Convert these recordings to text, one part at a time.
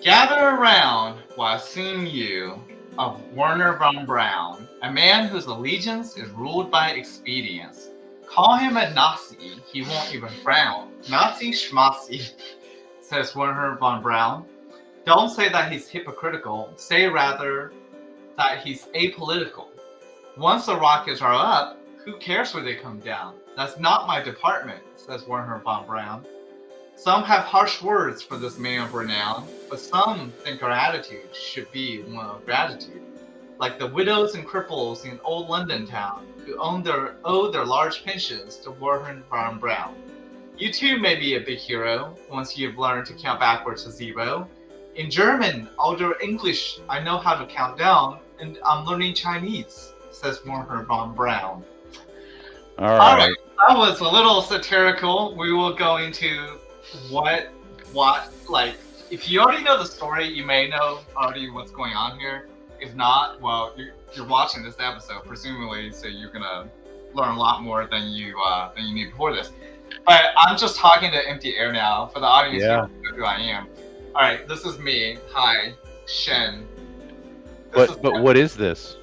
Gather around while I sing you of Werher von Braun, a man whose allegiance is ruled by expedience. Call him a Nazi, he won't even frown. Nazi schmazi, says Werher von Braun. Don't say that he's hypocritical, say rather that he's apolitical. Once the rockets are up, who cares where they come down? That's not my department, says Werher von Braun. Some have harsh words for this man of renown, but some think our attitude should be one of gratitude. Like the widows and cripples in old London town who owe their large pensions to Werher von Braun. You too may be a big hero once you've learned to count backwards to 0. In German, although English, I know how to count down, and I'm learning Chinese, says Werher von Braun. All right. That was a little satirical. We will go into what, like, if you already know the story, you may know already what's going on here. If not, well, you're watching this episode, presumably, so you're gonna learn a lot more than you knew before this. But I'm just talking to empty air now for the audience. Yeah. Who knows who I am. All right, this is me. Hi, Shen. But what is this?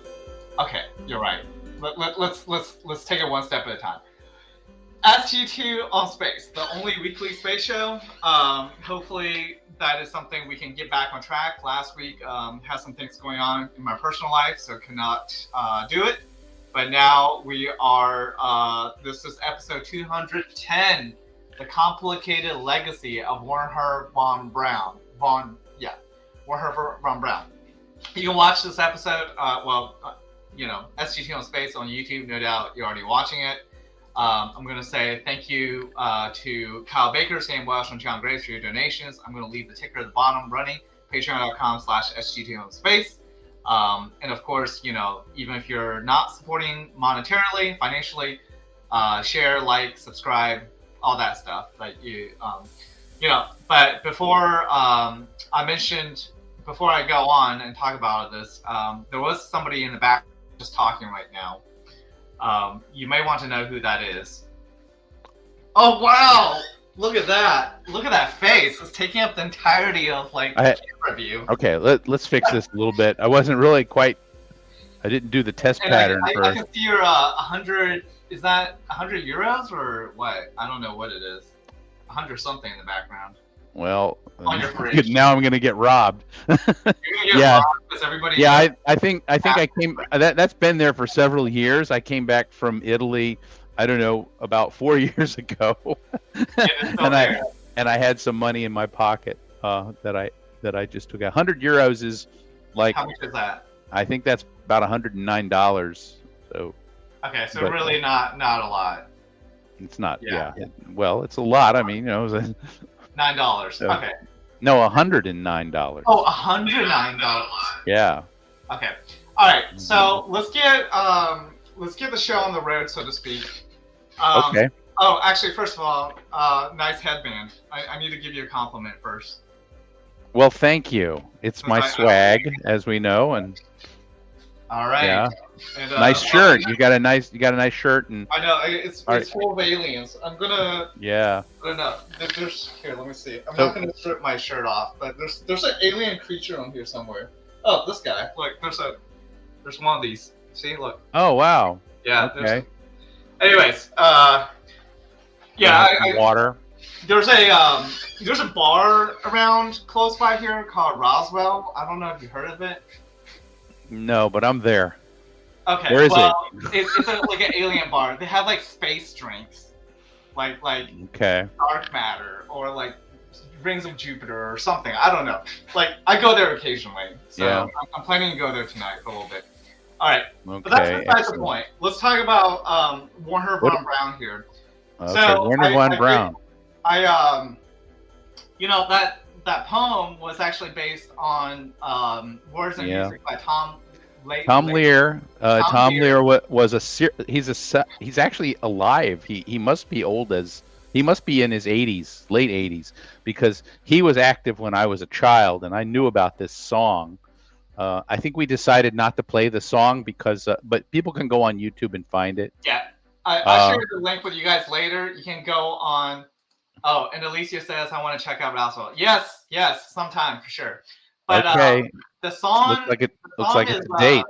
Okay, you're right. Let's take it one step at a time. SG2 on Space, the only weekly space show. Hopefully that is something we can get back on track. Last week had some things going on in my personal life, so could not do it. But now we are, this is episode 210, The Complicated Legacy of Werher von Braun. Werher von Braun. You can watch this episode, SG2 on Space on YouTube. No doubt you're already watching it. I'm going to say thank you to Kyle Baker, Sam Welsh, and John Graves for your donations. I'm going to leave the ticker at the bottom running, patreon.com/SG2 on Space. And of course, even if you're not supporting monetarily, financially, share, like, subscribe, all that stuff. But but before before I go on and talk about this, there was somebody in the back just talking right now. You may want to know who that is. Oh wow! Look at that! Look at that face! It's taking up the entirety of the camera view. Okay, let's fix this a little bit. I wasn't really quite. I didn't do the test pattern first. I can see your 100. Is that 100 euros or what? I don't know what it is. 100 something in the background. Well, on your fridge. Now I'm gonna get robbed. You're gonna get robbed because everybody. Yeah, I think I came. That's been there for several years. I came back from Italy. I don't know, about 4 years ago, and I had some money in my pocket that I just took. 100 euros is like. How much is that? I think that's about $109. So. Okay, so really not a lot. It's not. Yeah. Well, it's a lot. I mean, $9. Okay. No, $109. Oh, $109. Yeah. Okay. All right. So let's get the show on the road, so to speak. Okay. Oh, actually, first of all, nice headband. I need to give you a compliment first. Well, thank you. It's my swag, as we know, and. All right. Yeah. And, nice shirt. You got a nice shirt, and. I know it's full of aliens. I'm gonna. Yeah. I don't know. Here. Let me see. I'm not gonna strip my shirt off, but there's an alien creature on here somewhere. Oh, this guy. Look, there's one of these. See, look. Oh wow. Yeah. Okay. Anyways, water. There's a bar around close by here called Roswell. I don't know if you heard of it. No, but I'm there. Okay. Where is it? It's like an alien bar. They have like space drinks, like okay. dark matter or like rings of Jupiter or something. I don't know. Like I go there occasionally, so yeah. I'm planning to go there tonight for a little bit. All right, okay, but that's besides the point. Let's talk about Werher von Braun here. Okay, so Werher von Braun. That poem was actually based on words and music by Tom Lear. Tom Lear was he's actually alive. He must be he must be in his 80s, late 80s, because he was active when I was a child, and I knew about this song. I think we decided not to play the song because, but people can go on YouTube and find it. Yeah, I'll share the link with you guys later. You can go on Oh, and Alicia says, I want to check out Roswell. Yes, sometime for sure. But Okay. the song, looks like it's a date.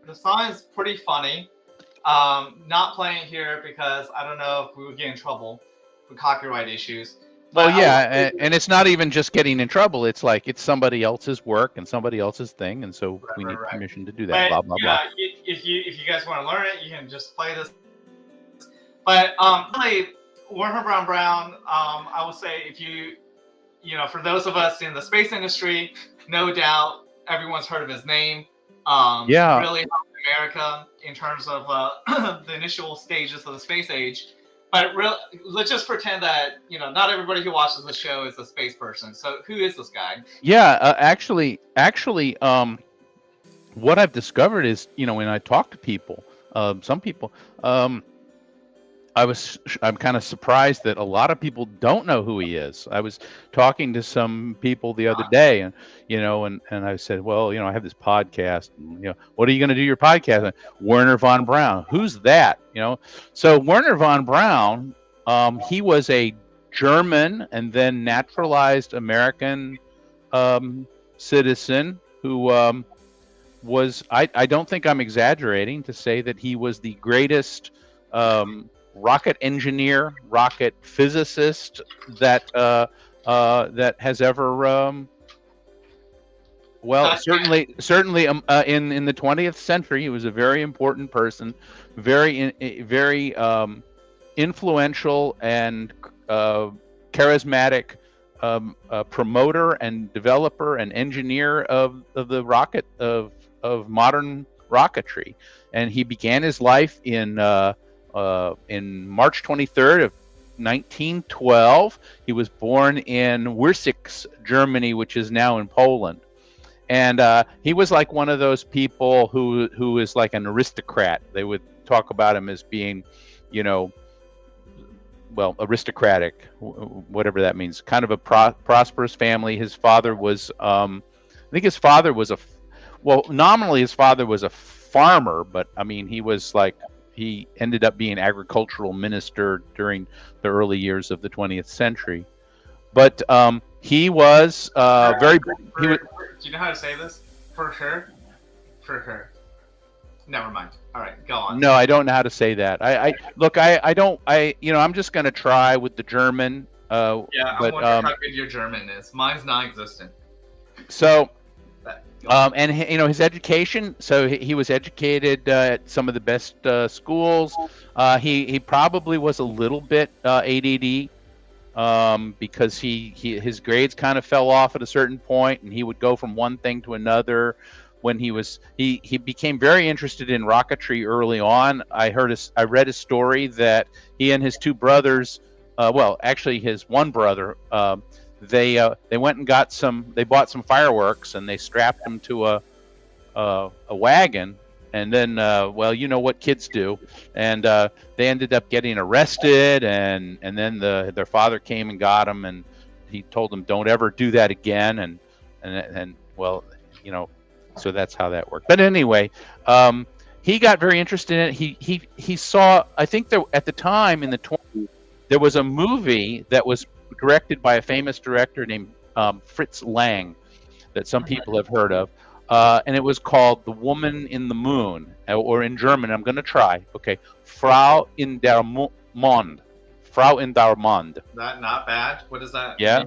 The song is pretty funny. Not playing it here because I don't know if we would get in trouble for copyright issues. Well, yeah, and it's not even just getting in trouble. It's like it's somebody else's work and somebody else's thing, and so we need permission to do that. Blah blah blah. If you guys want to learn it, you can just play this. But really, Werner von Braun, I would say, if you know, for those of us in the space industry, no doubt everyone's heard of his name. Yeah. Really helped America in terms of the initial stages of the space age. But let's just pretend that, you know, not everybody who watches the show is a space person. So who is this guy? Yeah, actually, what I've discovered is, you know, when I talk to people, some people, I'm kind of surprised that a lot of people don't know who he is. I was talking to some people the other day, and you know, and I said, well, you know, I have this podcast. And, you know, what are you going to do your podcast? And, Werner von Braun. Who's that? You know, so Werner von Braun, he was a German and then naturalized American citizen who was. I don't think I'm exaggerating to say that he was the greatest rocket engineer, rocket physicist that has ever certainly in the 20th century. He was a very important person, very influential and charismatic promoter and developer and engineer of the rocket of modern rocketry, and he began his life in March 23rd of 1912. He was born in Wierzyk, Germany, which is now in Poland. And he was like one of those people who is like an aristocrat. They would talk about him as being, you know, well, aristocratic, whatever that means. Kind of a prosperous family. His father was, I think his father was nominally his father was a farmer, but I mean, he ended up being agricultural minister during the early years of the 20th century. But he was very. Do you know how to say this? For her. Never mind. All right, go on. No, I don't know how to say that. I don't. You know, I'm just going to try with the German. I wonder how good your German is. Mine's non-existent. So. And you know, his education. So he was educated at some of the best schools. He probably was a little bit ADD because his grades kind of fell off at a certain point, and he would go from one thing to another. When he became very interested in rocketry early on. I read a story that he and his two brothers, actually his one brother. They went and they bought some fireworks, and they strapped them to a wagon, and then you know what kids do, and they ended up getting arrested, and then their father came and got them, and he told them, don't ever do that again, and well, you know, so that's how that worked. But anyway, he got very interested in it. He saw, I think there at the time in the 20s, there was a movie that was directed by a famous director named Fritz Lang that some people have heard of, and it was called The Woman in the Moon, or in German, I'm going to try, okay, Frau in der Mond. Frau in der Mond. That not bad. What is that? Yeah,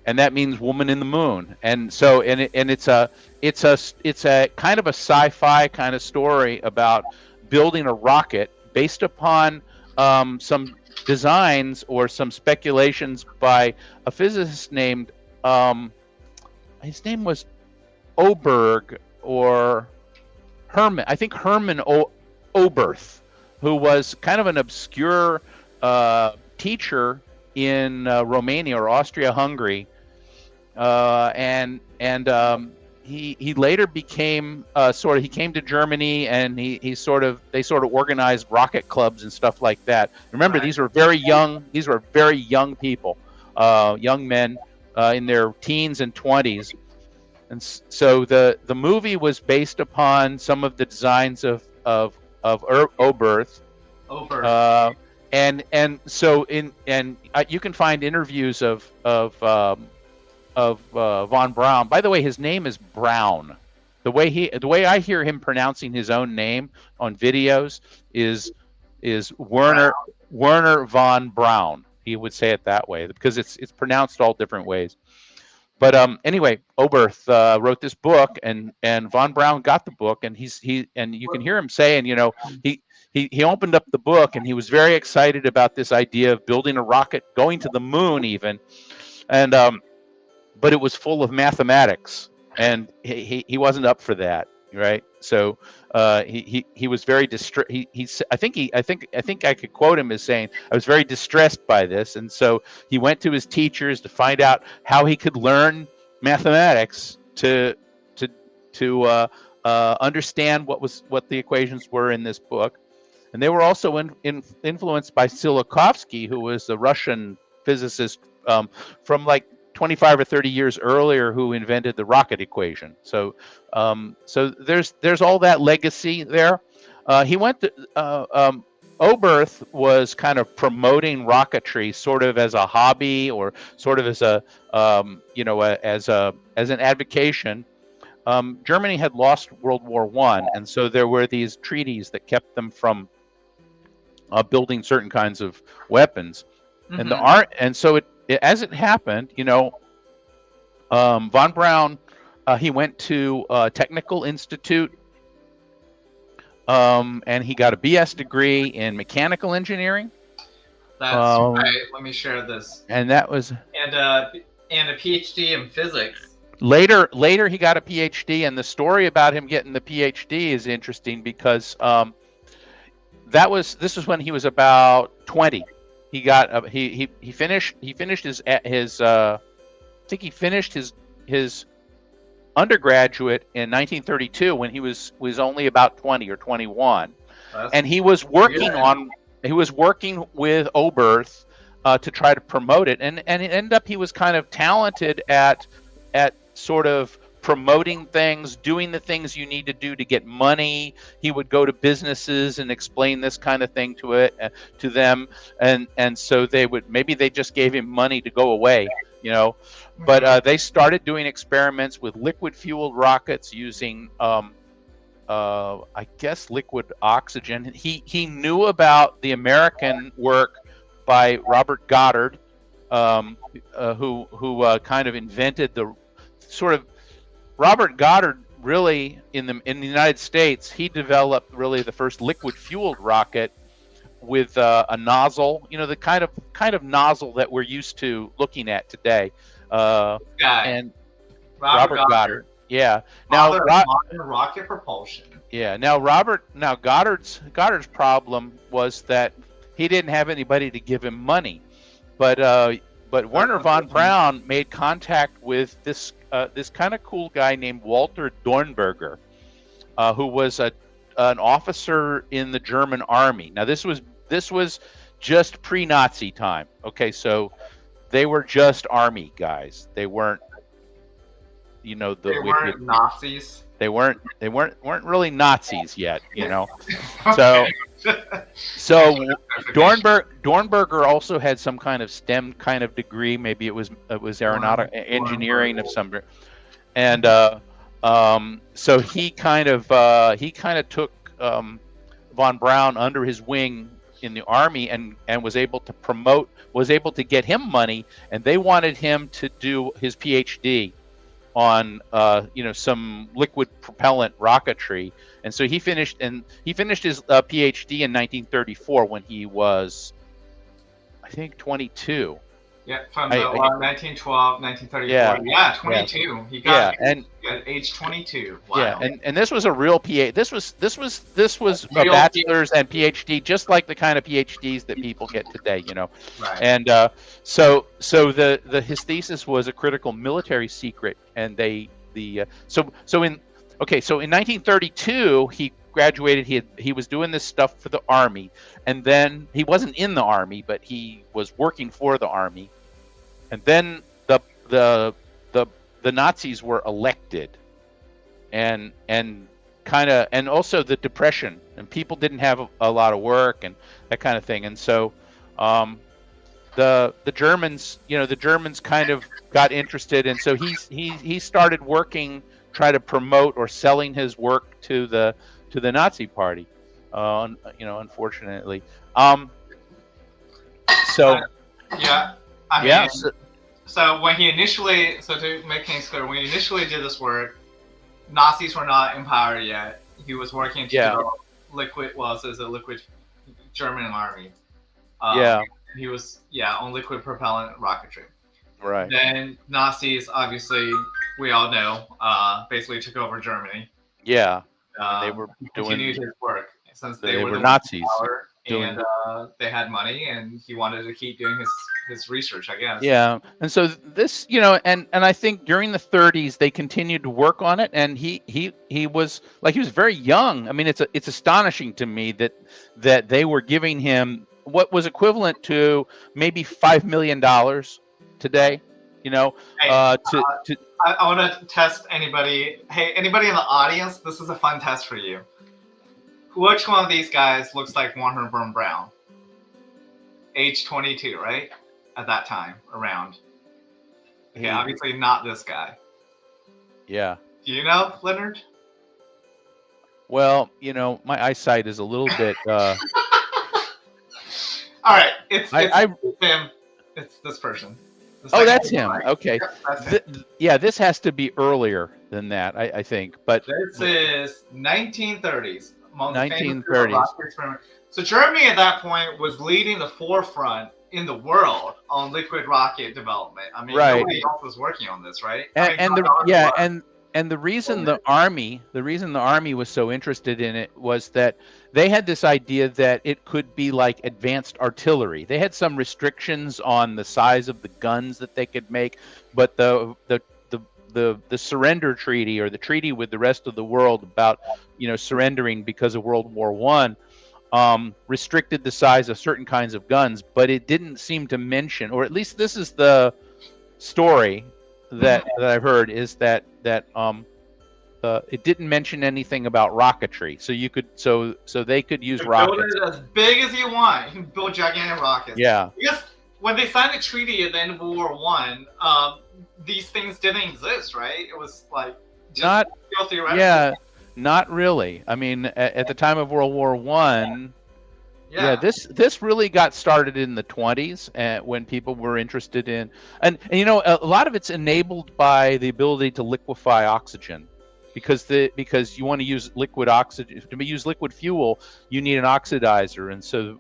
and that means woman in the moon. And so, it's a kind of a sci-fi kind of story about building a rocket based upon some designs or some speculations by a physicist named his name was Oberg or Herman, I think Herman Oberth, who was kind of an obscure teacher in Romania or Austria-Hungary, and he later became he came to Germany, and they sort of organized rocket clubs and stuff like that. Remember, these were very young people, young men in their teens and 20s. And so the movie was based upon some of the designs of Oberth. so you can find interviews of von Braun. By the way, his name is Braun. The way I hear him pronouncing his own name on videos is Werner von Braun. He would say it that way because it's pronounced all different ways. But anyway, Oberth wrote this book, and von Braun got the book, and you can hear him saying, he opened up the book, and he was very excited about this idea of building a rocket, going to the moon even, and but it was full of mathematics, and he wasn't up for that, right? So he was very distressed. I think I could quote him as saying, "I was very distressed by this," and so he went to his teachers to find out how he could learn mathematics to understand what the equations were in this book, and they were also influenced by Tsiolkovsky, who was a Russian physicist from like 25 or 30 years earlier, who invented the rocket equation. So there's all that legacy there. He went to Oberth was kind of promoting rocketry sort of as a hobby, or sort of as a as an advocation. Germany had lost World War I, and so there were these treaties that kept them from building certain kinds of weapons. Mm-hmm. And so as it happened, von Braun, he went to Technical Institute, and he got a BS degree in mechanical engineering. That's right. Let me share this. And that was and a PhD in physics. Later, he got a PhD, and the story about him getting the PhD is interesting because this was when he was about 20. He got he finished his I think he finished his undergraduate in 1932 when he was only about 20 or 21, and he was working with Oberth to try to promote it, and it ended up he was kind of talented at sort of promoting things, doing the things you need to do to get money. He would go to businesses and explain this kind of thing to them, and so they just gave him money to go away, But they started doing experiments with liquid-fueled rockets using, I guess, liquid oxygen. He knew about the American work by Robert Goddard, who kind of invented the sort of. Robert Goddard really in the United States, he developed really the first liquid-fueled rocket with a nozzle, the kind of nozzle that we're used to looking at today. And Robert Goddard. Yeah. Now rocket propulsion. Yeah. Now Goddard's problem was that he didn't have anybody to give him money, but Werner von Braun made contact with this kind of cool guy named Walter Dornberger, who was an officer in the German army. Now this was just pre-Nazi time. Okay, so they were just army guys. They weren't, they weren't Nazis. They weren't really Nazis yet, Okay. So Dornberger also had some kind of STEM kind of degree. Maybe it was aeronautic engineering of some, and so he kind of took von Braun under his wing in the army, and was able to get him money, and they wanted him to do his PhD on some liquid propellant rocketry, and so he finished his PhD in 1934 when he was, I think, 22. Yeah, from 1912, 1934. Yeah, 22. Yeah. He got at age 22. Wow. Yeah, and this was a real PhD. This was a bachelor's and PhD, just like the kind of PhDs that people get today, Right. And so his thesis was a critical military secret, and so in 1932 he graduated. He was doing this stuff for the army, and then he wasn't in the army, but he was working for the army. And then the Nazis were elected, and kind of, and also the depression, and people didn't have a lot of work and that kind of thing, and so the Germans, the Germans kind of got interested, and so he started working, try to promote or selling his work to the Nazi Party, unfortunately. So yeah, I mean, yeah. So when he initially, to make things clear, when he initially did this work, Nazis were not in power yet. He was working to develop liquid German army. He was on liquid propellant rocketry. Right. Then Nazis, obviously, we all know, basically took over Germany. Yeah. They were continued his work since they were Nazis. Power, and they had money, and he wanted to keep doing his research, I guess. Yeah, and so this, and I think during the 30s they continued to work on it, and he was very young. I mean, it's astonishing to me that they were giving him what was equivalent to maybe $5 million today. Hey, I want to test anybody. Hey, anybody in the audience, this is a fun test for you. Which one of these guys looks like Werner von Braun? Age 22, right? At that time, around. Okay, obviously not this guy. Yeah. Do you know, Leonard? Well, my eyesight is a little bit... All right, it's him. It's this person. That's him. Okay. Yep, that's this has to be earlier than that, I think. But this is 1930s. 1930s. So Germany at that point was leading the forefront in the world on liquid rocket development. I mean, nobody else was working on this, right? And the reason the army was so interested in it was that they had this idea that it could be like advanced artillery. They had some restrictions on the size of the guns that they could make, but the surrender treaty, or the treaty with the rest of the world about surrendering because of World War I, restricted the size of certain kinds of guns, but it didn't seem to mention, or at least this is the story that I've heard, is that it didn't mention anything about rocketry. So you could so they could use rockets. Build it as big as you want. You can build gigantic rockets. Yeah. Because when they signed the treaty at the end of World War I, these things didn't exist, right? It was like just theoretical. Yeah, not really. I mean, at the time of World War I, this really got started in the 20s, when people were interested in, and a lot of it's enabled by the ability to liquefy oxygen, because you want to use liquid oxygen. To use liquid fuel, you need an oxidizer, and so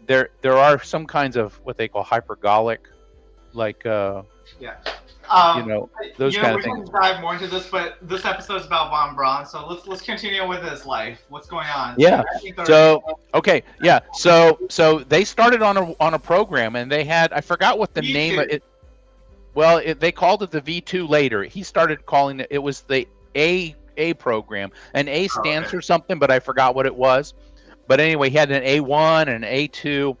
there are some kinds of what they call hypergolic, like those kind of things. We can dive more into this, but this episode is about von Braun, so let's continue with his life. What's going on? Yeah. So they started on a program, and they had, I forgot what the name of it. Well, they called it the V2 later. He started calling it was the A program. An A stands for something, but I forgot what it was. But anyway, he had an A1 and an A2,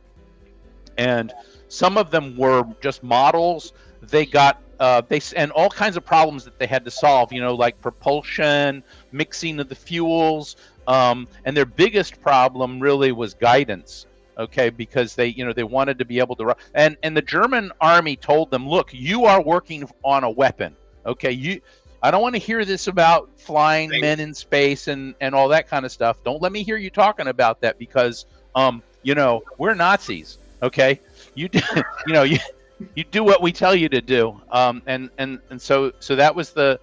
and some of them were just models. They got and all kinds of problems that they had to solve, like propulsion, mixing of the fuels, and their biggest problem really was guidance. Okay, because they wanted to be able to, and the German army told them, look, you are working on a weapon. Okay, I don't want to hear this about flying men in space and all that kind of stuff. Don't let me hear you talking about that, because we're Nazis. Okay, you do what we tell you to do. And so that was the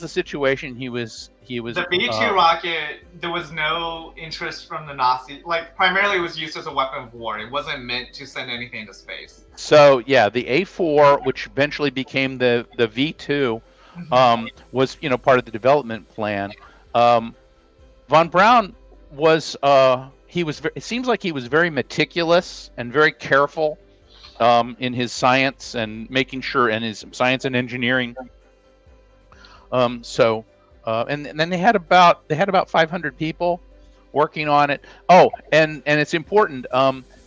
situation he was. The V2 rocket, there was no interest from the Nazis. Like, primarily it was used as a weapon of war. It wasn't meant to send anything to space. So yeah, the A4, which eventually became the V2, was part of the development plan. Von Braun was it seems like he was very meticulous and very careful in his science and making sure, and his science and engineering. And then they had about 500 people working on it. Oh, and it's important.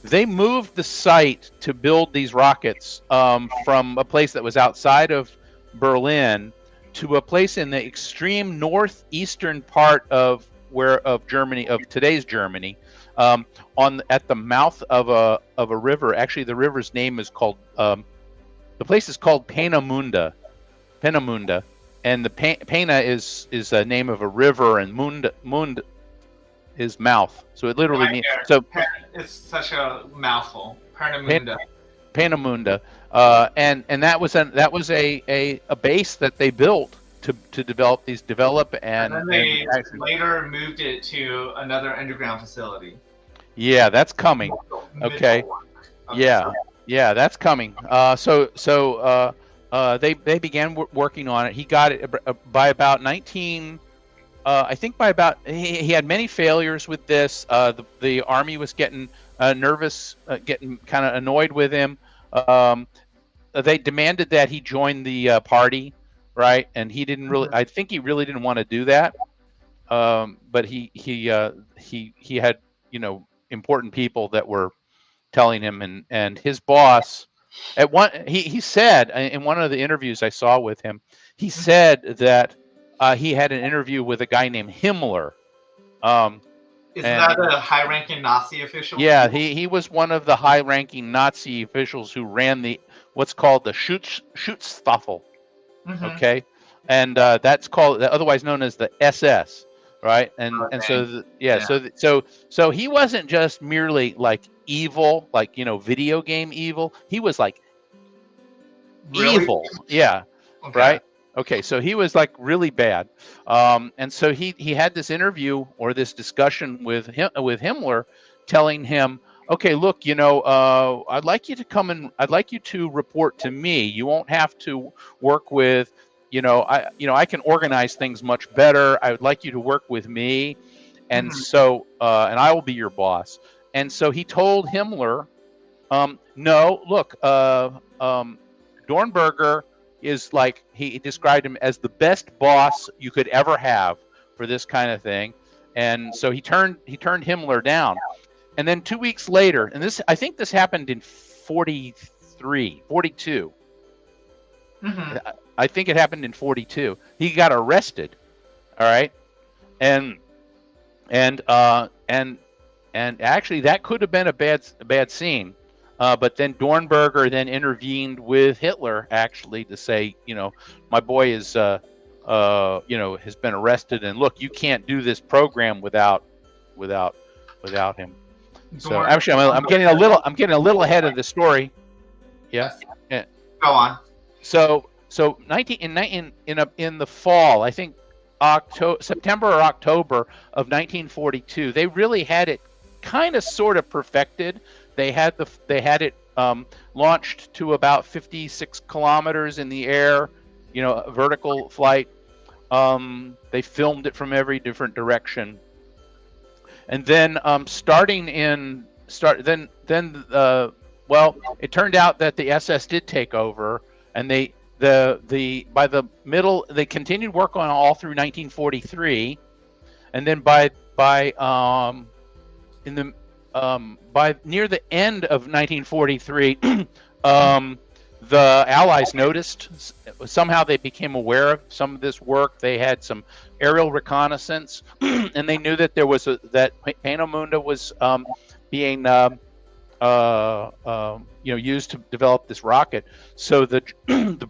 They moved the site to build these rockets from a place that was outside of Berlin to a place in the extreme northeastern part of Germany, of today's Germany, at the mouth of a river. Actually, the river's name is called the place is called Peenemünde, and the Peene is a name of a river, and Mund is mouth. So it literally means so. It's such a mouthful. Peenemünde. Peenemünde, and that was a base that they built to develop and then they later moved it to another underground facility. Yeah, that's coming. Okay. Yeah, that's coming. So they began working on it. He got it by about 19. I think by about he had many failures with this. The Army was getting nervous, getting kind of annoyed with him. They demanded that he join the party, right? And he didn't really. I think he really didn't want to do that. But he had important people that were telling him, and his boss. At one, he said in one of the interviews I saw with him, he said that he had an interview with a guy named Himmler. Is that a high-ranking Nazi official? Yeah, he was one of the high-ranking Nazi officials who ran what's called the Schutzstaffel. Mm-hmm. Okay, and that's called otherwise known as the SS, right? And so he wasn't just merely like evil, like video game evil. He was like evil, yeah, okay. Right. Okay, so he was like really bad, and so he had this interview or this discussion with Himmler, telling him, okay, look, I'd like you to come and I'd like you to report to me. You won't have to work with, I can organize things much better. I would like you to work with me, and mm-hmm. so and I will be your boss. And so he told Himmler, no, look, Dornberger is like, he described him as the best boss you could ever have for this kind of thing. And so he turned Himmler down. And then 2 weeks later, and I think this happened in 42. Mm-hmm. I think it happened in 42. He got arrested. All right. And actually that could have been a bad scene. But then Dornberger then intervened with Hitler, actually, to say, my boy is, has been arrested, and look, you can't do this program without him. So actually, I'm getting a little ahead of the story. Yeah. Go on. So in the fall, I think September or October of 1942, they really had it kind of sort of perfected. They had it launched to about 56 kilometers in the air, vertical flight. They filmed it from every different direction, and then it turned out that the SS did take over, and by the middle they continued work on all through 1943, and then by near the end of 1943, the Allies noticed. Somehow they became aware of some of this work. They had some aerial reconnaissance, and they knew that that Peenemünde was being used to develop this rocket. So the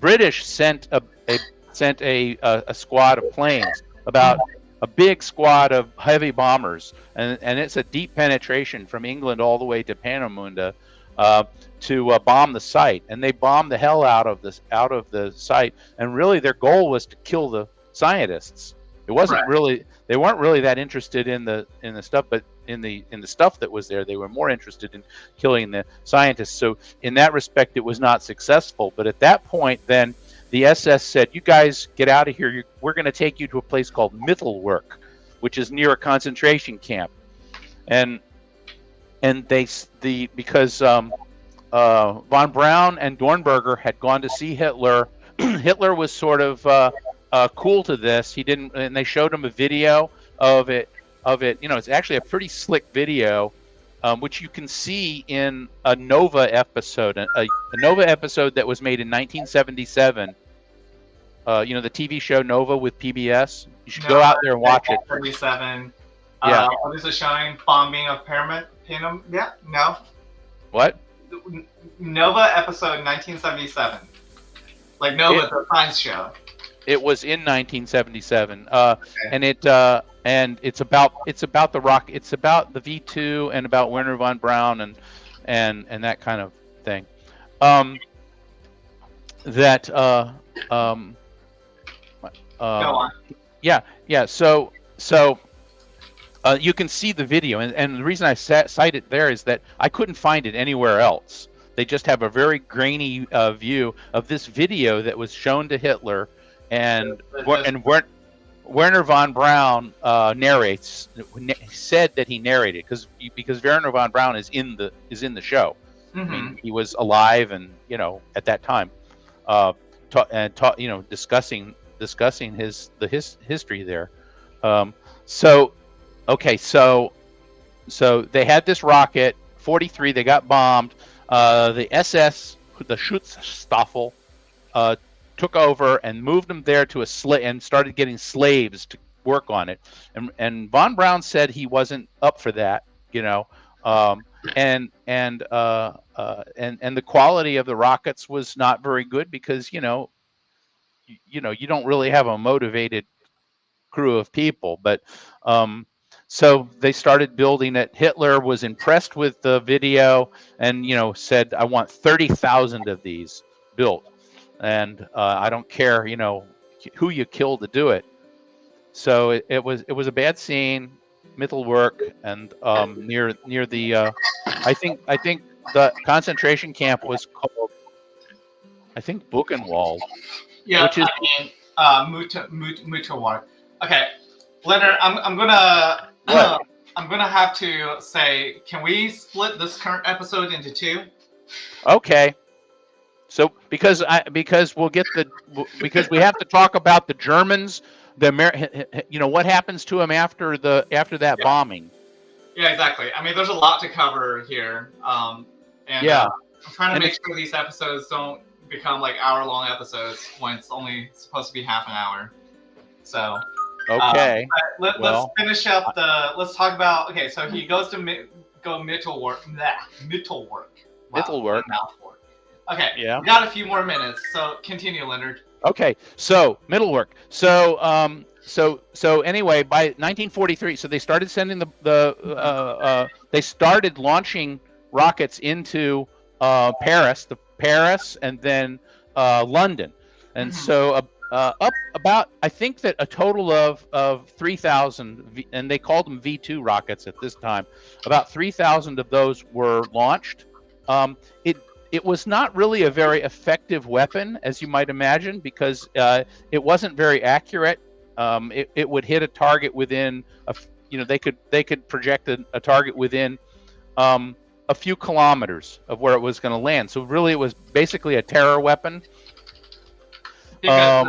British sent a squad of planes, about a big squad of heavy bombers, and it's a deep penetration from England all the way to Peenemünde to bomb the site. And they bombed the hell out of the site. And really, their goal was to kill the scientists. It wasn't really, they weren't really that interested in the stuff, but in the stuff that was there, they were more interested in killing the scientists. So in that respect, it was not successful. But at that point, then, the SS said, you guys get out of here. We're going to take you to a place called Mittelwerk, which is near a concentration camp. And because von Braun and Dornberger had gone to see Hitler, Hitler was sort of cool to this. He didn't, and they showed him a video of it. It's actually a pretty slick video, which you can see in a Nova episode, a Nova episode that was made in 1977. you know, the TV show Nova with PBS. You should go out there and watch it. 37. Yeah. What is it showing? Bombing of Peenemünde? Yeah. No. What? Nova episode 1977. Like Nova, the science show. It was in 1977, Okay. and it's about the rock. It's about the V2 and about Werner von Braun and that kind of thing. Go on. Yeah. So you can see the video, and the reason I cite it there is that I couldn't find it anywhere else. They just have a very grainy view of this video that was shown to Hitler, and Werner von Braun said that he narrated because Werner von Braun is in the show. Mm-hmm. I mean, he was alive, and you know, at that time, discussing his history there. So they had this rocket 43. They got bombed. The SS, the Schutzstaffel, took over and moved them there to and started getting slaves to work on it. And von Braun said he wasn't up for that, you know. And the quality of the rockets was not very good because you don't really have a motivated crew of people. But so they started building it. Hitler was impressed with the video and said, "I want 30,000 of these built, and I don't care who you kill to do it." So it was a bad scene. Mittelwerk and near the I think the concentration camp was called Buchenwald. Yeah, which is Mutterwald. Okay, Leonard, I'm gonna I'm gonna have to say, can we split this current episode into two? Okay. So because we'll get because we have to talk about the Germans, what happens to them after that bombing. Yeah, exactly. I mean, there's a lot to cover here. I'm trying to make sure these episodes don't become like hour-long episodes when it's only supposed to be half an hour. So okay. Let's finish up let's talk about. Okay, so he goes to Mittelwerk. Mittelwerk. Wow, Mittelwerk. Mouthful. Okay. Yeah. We got a few more minutes, so continue, Leonard. Okay. So Mittelwerk. So anyway, by 1943, so they started sending they started launching rockets into Paris, and then London, and so up about, I think that a total of 3,000, and they called them V2 rockets at this time. About 3,000 of those were launched. It was not really a very effective weapon, as you might imagine, because it wasn't very accurate. It would hit a target within they could project a target within a few kilometers of where it was going to land. So really, it was basically a terror weapon. Because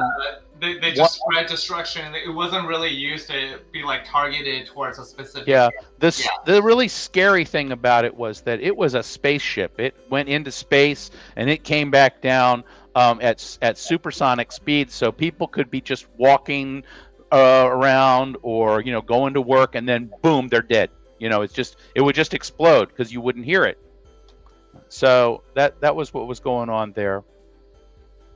they just spread destruction. It wasn't really used to be like targeted towards a specific. Yeah. The really scary thing about it was that it was a spaceship. It went into space and it came back down at supersonic speed, so people could be just walking around or going to work, and then boom, they're dead. It would just explode because you wouldn't hear it. So that was what was going on there.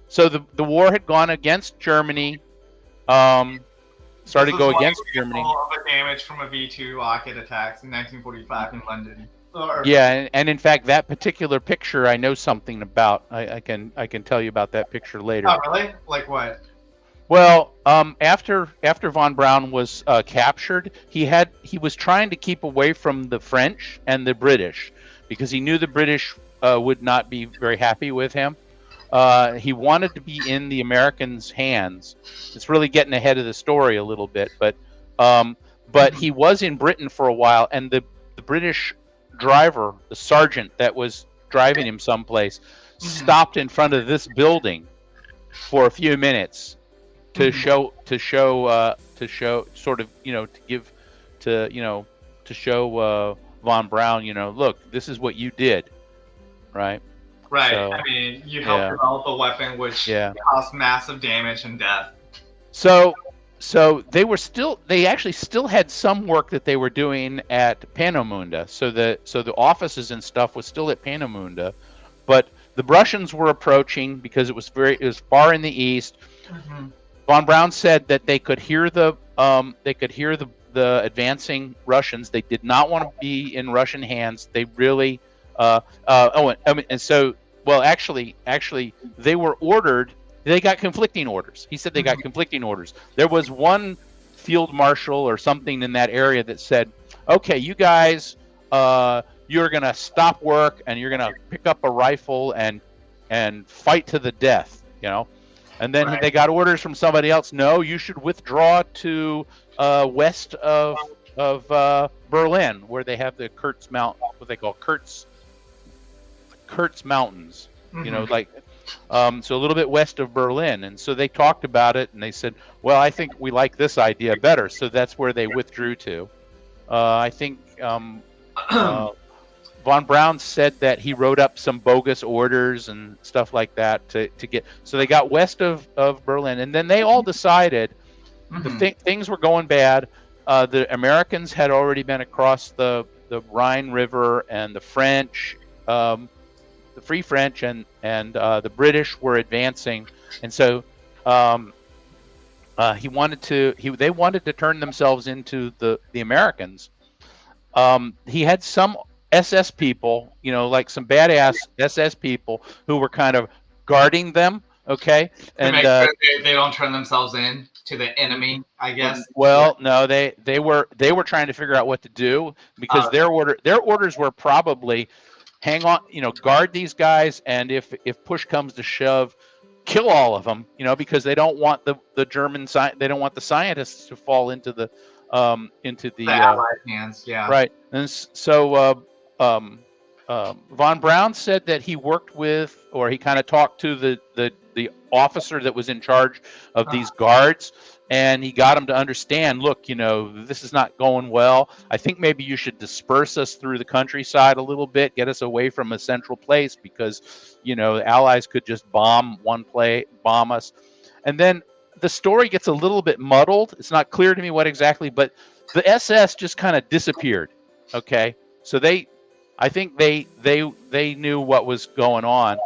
So the war had gone against Germany. Started to go against Germany. All of the damage from a V2 rocket attacks in 1945 in London. Yeah, and in fact, that particular picture I know something about. I can tell you about that picture later. Oh, really? Like what? Well, after von Braun was captured, he was trying to keep away from the French and the British because he knew the British would not be very happy with him. He wanted to be in the Americans' hands. It's really getting ahead of the story a little bit, but he was in Britain for a while, and the British driver, the sergeant that was driving him someplace, stopped in front of this building for a few minutes to show von Braun, look, this is what you did, right? Right. So, I mean, you help develop a weapon which caused massive damage and death. So they actually still had some work that they were doing at Peenemünde. So the offices and stuff was still at Peenemünde, but the Russians were approaching because it was far in the east. Mm-hmm. Von Braun said that they could hear the advancing Russians. They did not want to be in Russian hands. They really actually they were ordered. They got conflicting orders. He said they got conflicting orders. There was one field marshal or something in that area that said, "Okay, you guys, you're gonna stop work and you're gonna pick up a rifle and fight to the death," you know. And then they got orders from somebody else. No, you should withdraw to west of Berlin, where they have the Kurtz Mountain, what they call Kurtz Mountains. You know, like. So a little bit west of Berlin, and so they talked about it, and they said, "Well, I think we like this idea better." So that's where they withdrew to. I think Von Braun said that he wrote up some bogus orders and stuff like that to get. So they got west of Berlin, and then they all decided things were going bad. The Americans had already been across the Rhine River, and the French. The Free French and the British were advancing, and so they wanted to turn themselves into the Americans. He had some SS people, you know, like some badass SS people who were kind of guarding them. Okay, and make sure they don't turn themselves in to the enemy, I guess. Well, no, they were trying to figure out what to do because their orders were probably. Hang on, you know, guard these guys, and if push comes to shove, kill all of them, you know, because they don't want the German they don't want the scientists to fall into the Allied hands, right. And so Von Braun said that he worked with, or he kind of talked to the officer that was in charge of these guards. And he got him to understand, look, you know, this is not going well. I think maybe you should disperse us through the countryside a little bit, get us away from a central place because, you know, the Allies could just bomb us. And then the story gets a little bit muddled. It's not clear to me what exactly, but the SS just kind of disappeared. Okay. So I think they knew what was going on.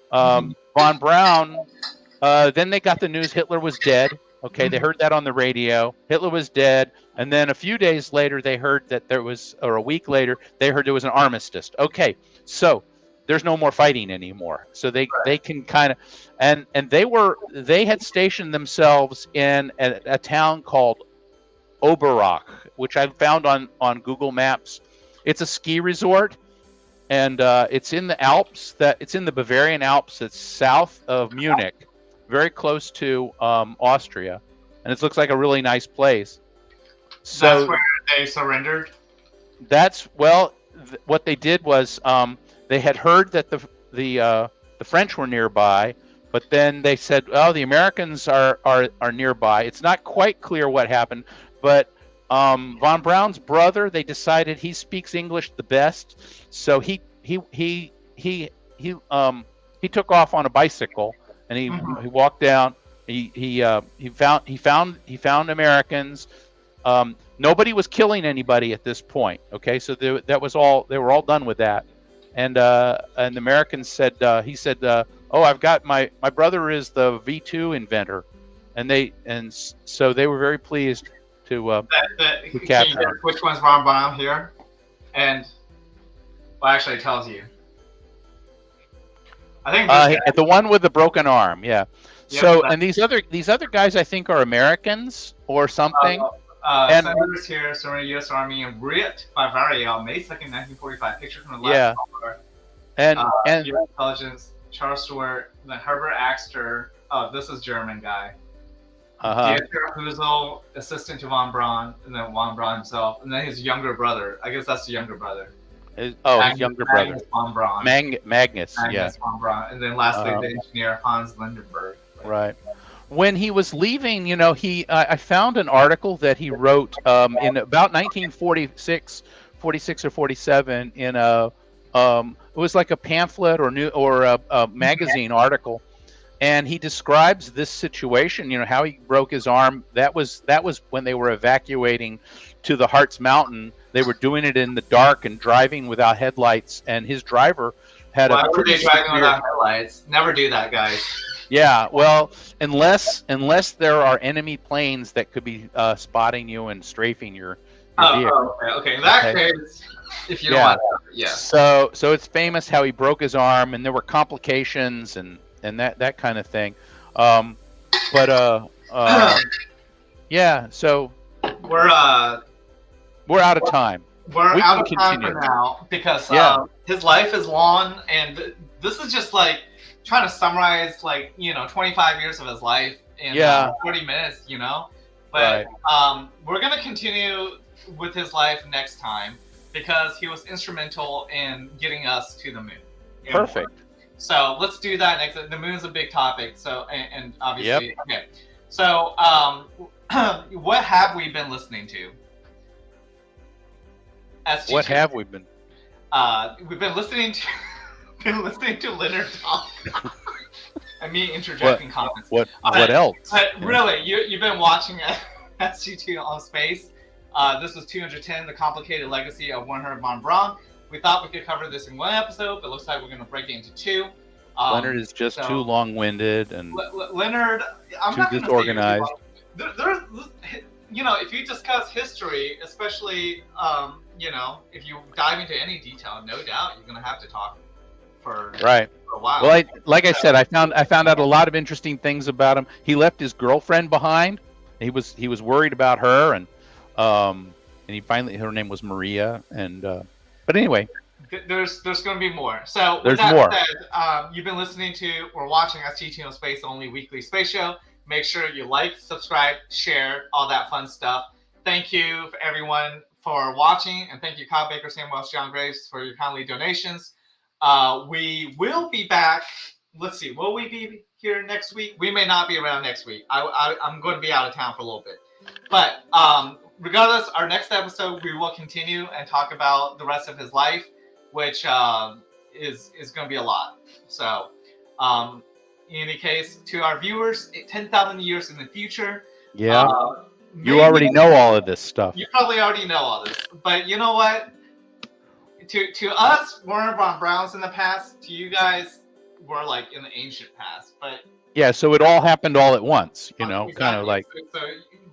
Von Braun, then they got the news Hitler was dead. Okay, they heard that on the radio. Hitler was dead, and then a few days later, they heard that or a week later, they heard there was an armistice. Okay, so there's no more fighting anymore. So they can kind of, and they had stationed themselves in a town called Oberach, which I found on Google Maps. It's a ski resort, and it's in the Alps. It's in the Bavarian Alps. That's south of Munich. Very close to Austria, and it looks like a really nice place. So that's where they surrendered. What they did was they had heard that the French were nearby, but then they said, "Oh, the Americans are nearby." It's not quite clear what happened, but Von Braun's brother, they decided he speaks English the best, so he took off on a bicycle. And he walked down. He found Americans. Nobody was killing anybody at this point. Okay, so that was all. They were all done with that. And the Americans said, he said, "Oh, I've got my brother is the V2 inventor," and so they were very pleased to capture. Which one's Von Braun here? And actually, it tells you. I think the one with the broken arm, yeah. Yep, so, and these other guys, I think, are Americans or something. And senators here, surrender U.S. Army in Riet, Bavaria, May 2nd, 1945. Picture from the left. And U.S. intelligence, Charles Stewart, then Herbert Axter. Oh, this is German guy. Dieter Husel, assistant to Von Braun, and then Von Braun himself, and then his younger brother. I guess that's the younger brother. His younger brother. Magnus von Braun. Magnus, yeah. Von Braun. And then lastly, the engineer Hans Lindenberg. Right. When he was leaving, you know, I found an article that he wrote in about 1946 or 47 in a It was like a pamphlet or a magazine article, and he describes this situation. You know, how he broke his arm. That was when they were evacuating to the Hartz Mountain. They were doing it in the dark and driving without headlights, and his driver had Why a were pretty they driving severe... without headlights? Never do that, guys. Yeah, well, unless there are enemy planes that could be spotting you and strafing your vehicle. Okay. In that case, if you don't want to, yeah. So it's famous how he broke his arm, and there were complications and that kind of thing. Yeah. So we're out of time. We're out of time for now because his life is long, and this is just like trying to summarize 25 years of his life in 40 minutes, you know. But we're gonna continue with his life next time because he was instrumental in getting us to the moon. Perfect. So let's do that next. The moon's a big topic. So and obviously, okay. So what have we been listening to? SG2. What have we been? We've been listening to Leonard talk. And me interjecting comments. What else? But really, you've been watching SG2 on space. This was 210, The Complicated Legacy of Werher von Braun. We thought we could cover this in one episode, but it looks like we're going to break it into two. Leonard is just too long-winded and Leonard, I'm too not disorganized. There's, if you discuss history, especially, if you dive into any detail, no doubt you're going to have to talk for a while. Well, like I said, I found out a lot of interesting things about him. He left his girlfriend behind. He was worried about her, and he finally, her name was Maria, and but anyway. There's going to be more. So there's with that more. Said, you've been listening to or watching SG2 Space Only Weekly Space Show. Make sure you like, subscribe, share, all that fun stuff. Thank you for everyone for watching, and thank you Kyle Baker, Sam Welsh, John Graves for your kindly donations. We will be back. Let's see, will we be here next week? We may not be around next week. I'm going to be out of town for a little bit. But regardless, our next episode, we will continue and talk about the rest of his life, which is going to be a lot. So, in any case, to our viewers, 10,000 years in the future. Yeah. You already know all of this stuff. You probably already know all this. But you know what? To us, Werner von Braun's in the past. To you guys, we're like in the ancient past. But yeah, so it all happened all at once, exactly. Kind of like. So,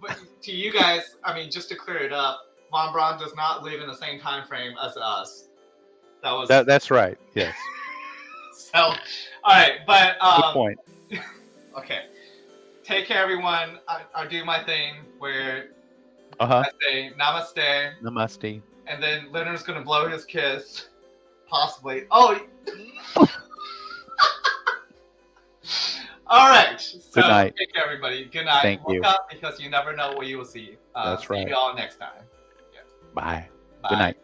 but to you guys, I mean, just to clear it up, von Braun does not live in the same time frame as us. That's right. Yes. So, all right, but good point. Okay, take care, everyone. I do my thing where I say namaste. Namaste. And then Leonard's gonna blow his kiss, possibly. Oh. All right. So, good night. Take care, everybody. Good night. Thank you. Look up because you never know what you will see. That's right. See you all next time. Yeah. Bye. Bye. Good night.